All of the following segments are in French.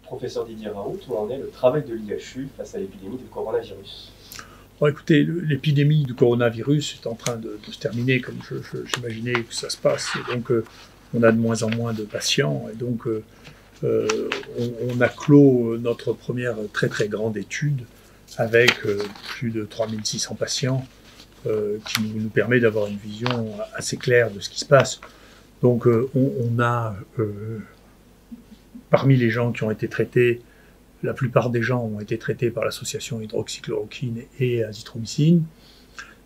Professeur Didier Raoult, où en est le travail de l'IHU face à l'épidémie de coronavirus? Bon, écoutez, l'épidémie du coronavirus est en train de se terminer, comme j'imaginais que ça se passe. Et donc, on a de moins en moins de patients. Et donc, on a clos notre première très très grande étude avec plus de 3600 patients qui nous permet d'avoir une vision assez claire de ce qui se passe. Donc, on a, parmi les gens qui ont été traités, la plupart des gens ont été traités par l'association hydroxychloroquine et azithromycine.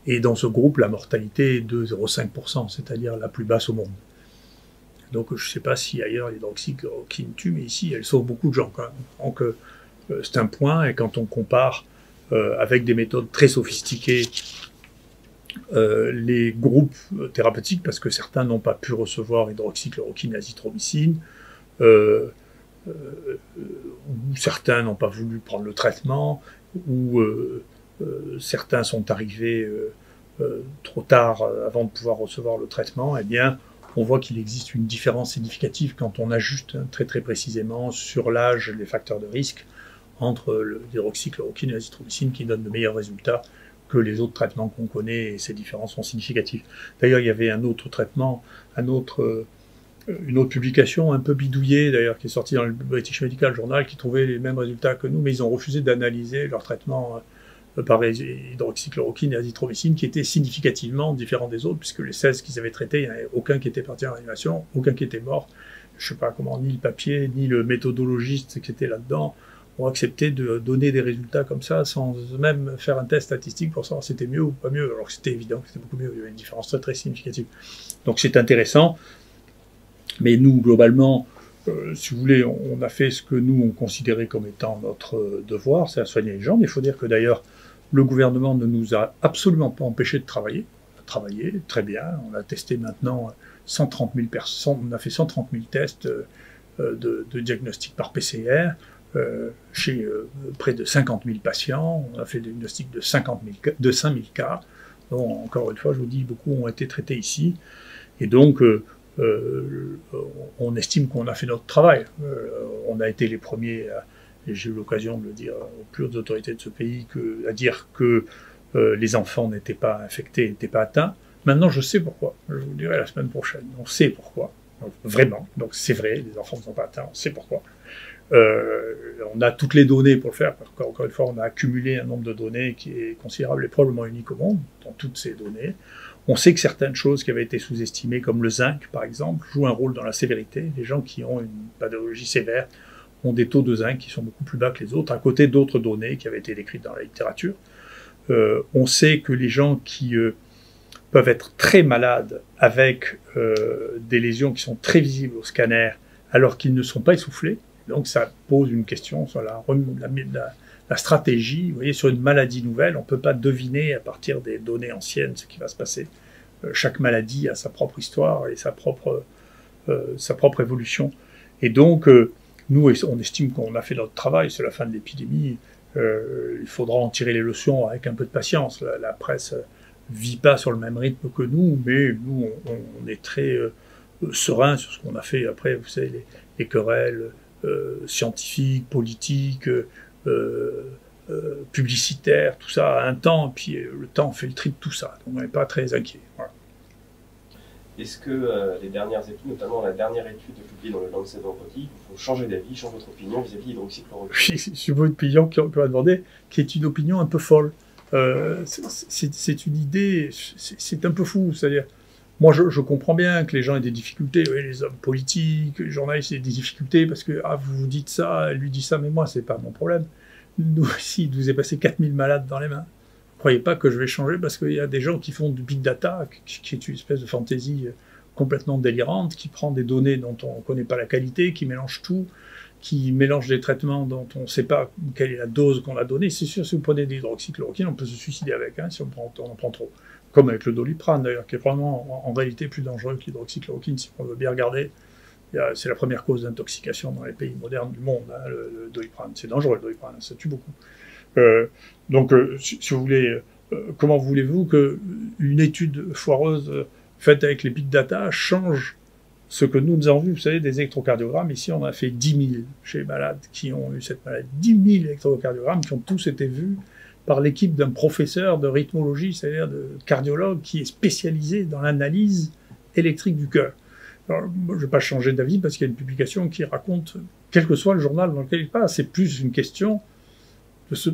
Et dans ce groupe, la mortalité est de 0,5%, c'est-à-dire la plus basse au monde. Donc je ne sais pas si ailleurs l'hydroxychloroquine tue, mais ici, elle sauve beaucoup de gens quand même. Donc c'est un point, et quand on compare avec des méthodes très sophistiquées les groupes thérapeutiques, parce que certains n'ont pas pu recevoir hydroxychloroquine et azithromycine, où certains n'ont pas voulu prendre le traitement, où certains sont arrivés trop tard avant de pouvoir recevoir le traitement, eh bien, on voit qu'il existe une différence significative quand on ajuste très très précisément sur l'âge les facteurs de risque entre l'hydroxychloroquine et l'azithromycine qui donnent de meilleurs résultats que les autres traitements qu'on connaît, et ces différences sont significatives. D'ailleurs, il y avait un autre traitement, une autre publication un peu bidouillée, d'ailleurs, qui est sortie dans le British Medical Journal, qui trouvait les mêmes résultats que nous, mais ils ont refusé d'analyser leur traitement par hydroxychloroquine et azithromycine, qui étaient significativement différents des autres, puisque les 16 qu'ils avaient traités, il n'y en avait aucun qui était parti en réanimation, aucun qui était mort. Je ne sais pas comment, ni le papier, ni le méthodologiste qui était là-dedans ont accepté de donner des résultats comme ça, sans même faire un test statistique pour savoir si c'était mieux ou pas mieux, alors que c'était évident que c'était beaucoup mieux, il y avait une différence très très significative. Donc c'est intéressant. Mais nous, globalement, si vous voulez, on a fait ce que nous, on considérait comme étant notre devoir, c'est à soigner les gens. Mais il faut dire que d'ailleurs, le gouvernement ne nous a absolument pas empêchés de travailler. On a travaillé très bien. On a testé maintenant 130 000 personnes. On a fait 130 000 tests de diagnostic par PCR chez près de 50 000 patients. On a fait des diagnostics de 5 000 cas. Donc, encore une fois, je vous dis, beaucoup ont été traités ici. Et donc, on estime qu'on a fait notre travail. On a été les premiers, et j'ai eu l'occasion de le dire aux plus hautes autorités de ce pays, à dire que les enfants n'étaient pas infectés, n'étaient pas atteints. Maintenant, je sais pourquoi. Je vous le dirai la semaine prochaine. On sait pourquoi. Donc, vraiment. Donc c'est vrai, les enfants ne sont pas atteints, on sait pourquoi. On a toutes les données pour le faire, parce qu'encore une fois, on a accumulé un nombre de données qui est considérable et probablement unique au monde, dans toutes ces données. On sait que certaines choses qui avaient été sous-estimées, comme le zinc par exemple, jouent un rôle dans la sévérité. Les gens qui ont une pathologie sévère ont des taux de zinc qui sont beaucoup plus bas que les autres, à côté d'autres données qui avaient été décrites dans la littérature. On sait que les gens qui peuvent être très malades avec des lésions qui sont très visibles au scanner, alors qu'ils ne sont pas essoufflés. Donc ça pose une question sur la stratégie. Vous voyez, sur une maladie nouvelle, on ne peut pas deviner à partir des données anciennes ce qui va se passer. Chaque maladie a sa propre histoire et sa propre évolution. Et donc, nous, on estime qu'on a fait notre travail, c'est la fin de l'épidémie. Il faudra en tirer les leçons avec un peu de patience. La presse vit pas sur le même rythme que nous, mais nous, on est très serein sur ce qu'on a fait. Après, vous savez, les querelles scientifiques, politiques, publicitaires, tout ça a un temps, et puis le temps fait le tri de tout ça. Donc on n'est pas très inquiet. Voilà. Est-ce que les dernières études, notamment la dernière étude publiée dans le Lancet vendredi, vous font changer d'avis, changer votre opinion vis-à-vis de l'hydroxychloroquine? Oui, c'est une opinion qu'on m'a demandé, qui est une opinion un peu folle. C'est une idée, c'est un peu fou, c'est-à-dire, moi je comprends bien que les gens aient des difficultés, oui, les hommes politiques, les journalistes aient des difficultés, parce que vous dites ça, elle lui dit ça, mais moi c'est pas mon problème. Nous ici, il nous est passé 4000 malades dans les mains. Ne croyez pas que je vais changer, parce qu'il y a des gens qui font du big data, qui est une espèce de fantaisie complètement délirante, qui prend des données dont on ne connaît pas la qualité, qui mélange tout, qui mélange des traitements dont on ne sait pas quelle est la dose qu'on a donnée. C'est sûr, si vous prenez de l'hydroxychloroquine, on peut se suicider avec, hein, si on en prend trop. Comme avec le Doliprane, d'ailleurs, qui est probablement en réalité plus dangereux que l'hydroxychloroquine, si on veut bien regarder. C'est la première cause d'intoxication dans les pays modernes du monde, hein, le Doliprane. C'est dangereux, le Doliprane, ça tue beaucoup. Donc, si vous voulez, comment voulez-vous qu'une étude foireuse faite avec les big data change ce que nous avons vu, vous savez, des électrocardiogrammes, ici on a fait 10 000 chez les malades qui ont eu cette maladie. 10 000 électrocardiogrammes qui ont tous été vus par l'équipe d'un professeur de rythmologie, c'est-à-dire de cardiologue qui est spécialisé dans l'analyse électrique du cœur. Alors, moi, je ne vais pas changer d'avis parce qu'il y a une publication qui raconte, quel que soit le journal dans lequel il passe, c'est plus une question de se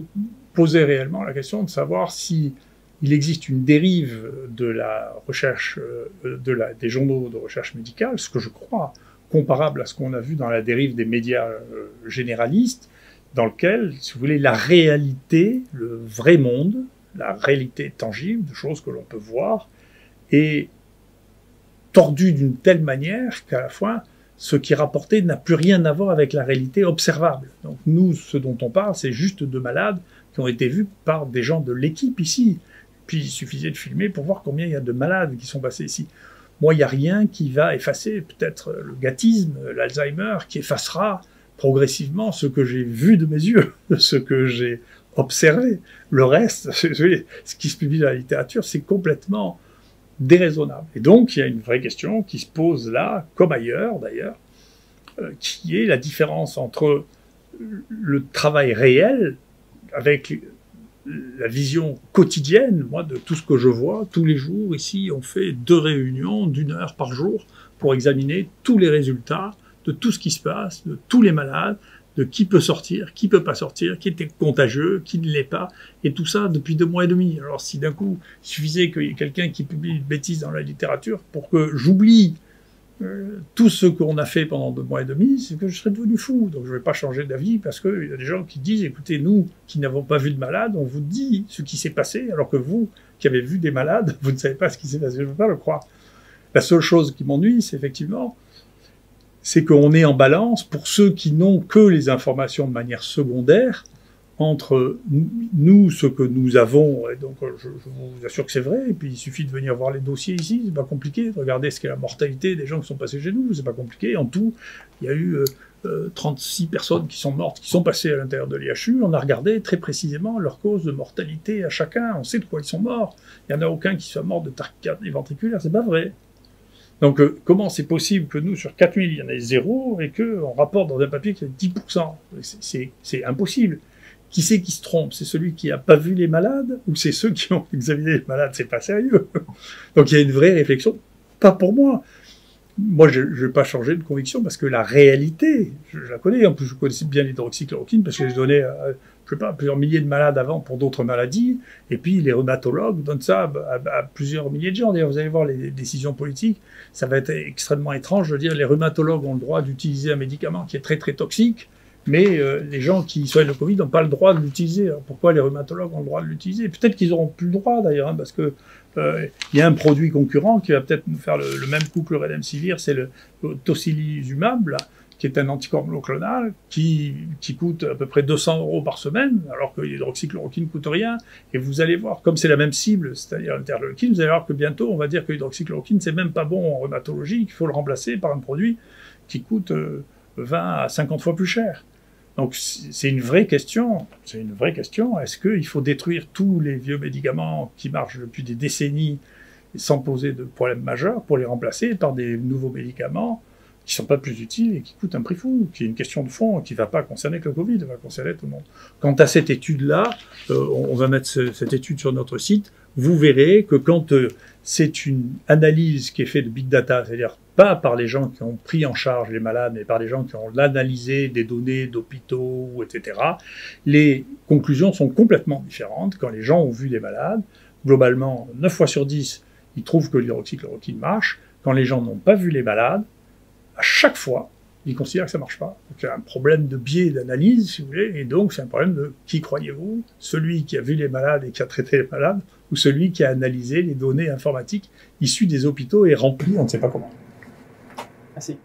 poser réellement la question de savoir si il existe une dérive de la recherche, des journaux de recherche médicale, ce que je crois, comparable à ce qu'on a vu dans la dérive des médias généralistes, dans lequel, si vous voulez, la réalité, le vrai monde, la réalité tangible, de choses que l'on peut voir, est tordue d'une telle manière qu'à la fois, ce qui est rapporté n'a plus rien à voir avec la réalité observable. Donc nous, ce dont on parle, c'est juste de malades qui ont été vus par des gens de l'équipe ici. Puis il suffisait de filmer pour voir combien il y a de malades qui sont passés ici. Moi, il n'y a rien qui va effacer peut-être le gâtisme, l'Alzheimer, qui effacera progressivement ce que j'ai vu de mes yeux, ce que j'ai observé. Le reste, ce qui se publie dans la littérature, c'est complètement déraisonnable. Et donc, il y a une vraie question qui se pose là, comme ailleurs d'ailleurs, qui est la différence entre le travail réel avec la vision quotidienne, moi, de tout ce que je vois. Tous les jours, ici, on fait 2 réunions d'1 heure par jour pour examiner tous les résultats de tout ce qui se passe, de tous les malades, de qui peut sortir, qui peut pas sortir, qui était contagieux, qui ne l'est pas, et tout ça depuis 2 mois et demi. Alors si d'un coup, il suffisait qu'il y ait quelqu'un qui publie une bêtise dans la littérature pour que j'oublie tout ce qu'on a fait pendant 2 mois et demi, c'est que je serais devenu fou. Donc je ne vais pas changer d'avis parce qu'il y a des gens qui disent, écoutez, nous qui n'avons pas vu de malade, on vous dit ce qui s'est passé, alors que vous, qui avez vu des malades, vous ne savez pas ce qui s'est passé. Je ne veux pas le croire. La seule chose qui m'ennuie, c'est effectivement, c'est qu'on est en balance pour ceux qui n'ont que les informations de manière secondaire, entre nous, ce que nous avons, et donc je vous assure que c'est vrai, et puis il suffit de venir voir les dossiers ici, c'est pas compliqué, de regarder ce qu'est la mortalité des gens qui sont passés chez nous, c'est pas compliqué. En tout, il y a eu 36 personnes qui sont mortes, qui sont passées à l'intérieur de l'IHU, on a regardé très précisément leur cause de mortalité à chacun, on sait de quoi ils sont morts, il n'y en a aucun qui soit mort de tachycardie ventriculaire, c'est pas vrai. Donc comment c'est possible que nous, sur 4000, il y en ait 0, et qu'on rapporte dans un papier qu'il y a 10%? C'est impossible. Qui c'est qui se trompe? C'est celui qui n'a pas vu les malades ou c'est ceux qui ont examiné les malades? C'est pas sérieux. Donc il y a une vraie réflexion, pas pour moi. Moi, je ne vais pas changer de conviction parce que la réalité, je la connais. En plus, je connaissais bien l'hydroxychloroquine parce que je donnais, je sais pas, plusieurs milliers de malades avant pour d'autres maladies. Et puis les rhumatologues donnent ça à plusieurs milliers de gens. D'ailleurs, vous allez voir les décisions politiques, ça va être extrêmement étrange. Je veux dire, les rhumatologues ont le droit d'utiliser un médicament qui est très très toxique. Mais les gens qui soignent le Covid n'ont pas le droit de l'utiliser. Alors pourquoi les rhumatologues ont le droit de l'utiliser? Peut-être qu'ils n'auront plus le droit d'ailleurs, hein, parce que il y a un produit concurrent qui va peut-être nous faire le même coup que le Remdesivir, c'est le tocilizumab, là, qui est un anticorps monoclonal qui coûte à peu près 200 € par semaine, alors que l'hydroxychloroquine ne coûte rien. Et vous allez voir, comme c'est la même cible, c'est-à-dire l'interleukine, vous allez voir que bientôt on va dire que l'hydroxychloroquine c'est même pas bon en rhumatologie, qu'il faut le remplacer par un produit qui coûte 20 à 50 fois plus cher. Donc c'est une vraie question. C'est une vraie question. Est-ce qu'il faut détruire tous les vieux médicaments qui marchent depuis des décennies sans poser de problème majeur pour les remplacer par des nouveaux médicaments qui ne sont pas plus utiles et qui coûtent un prix fou, qui est une question de fond, qui ne va pas concerner que le Covid, va concerner tout le monde. Quant à cette étude-là, on va mettre cette étude sur notre site, vous verrez que quand c'est une analyse qui est faite de big data, c'est-à-dire pas par les gens qui ont pris en charge les malades, mais par les gens qui ont analysé des données d'hôpitaux, etc., les conclusions sont complètement différentes. Quand les gens ont vu les malades, globalement, 9 fois sur 10, ils trouvent que l'hydroxychloroquine marche. Quand les gens n'ont pas vu les malades, à chaque fois, ils considèrent que ça ne marche pas. Donc, il y a un problème de biais d'analyse, si vous voulez, et donc c'est un problème de qui croyez-vous? Celui qui a vu les malades et qui a traité les malades, ou celui qui a analysé les données informatiques issues des hôpitaux et remplies on ne sait pas comment. Merci.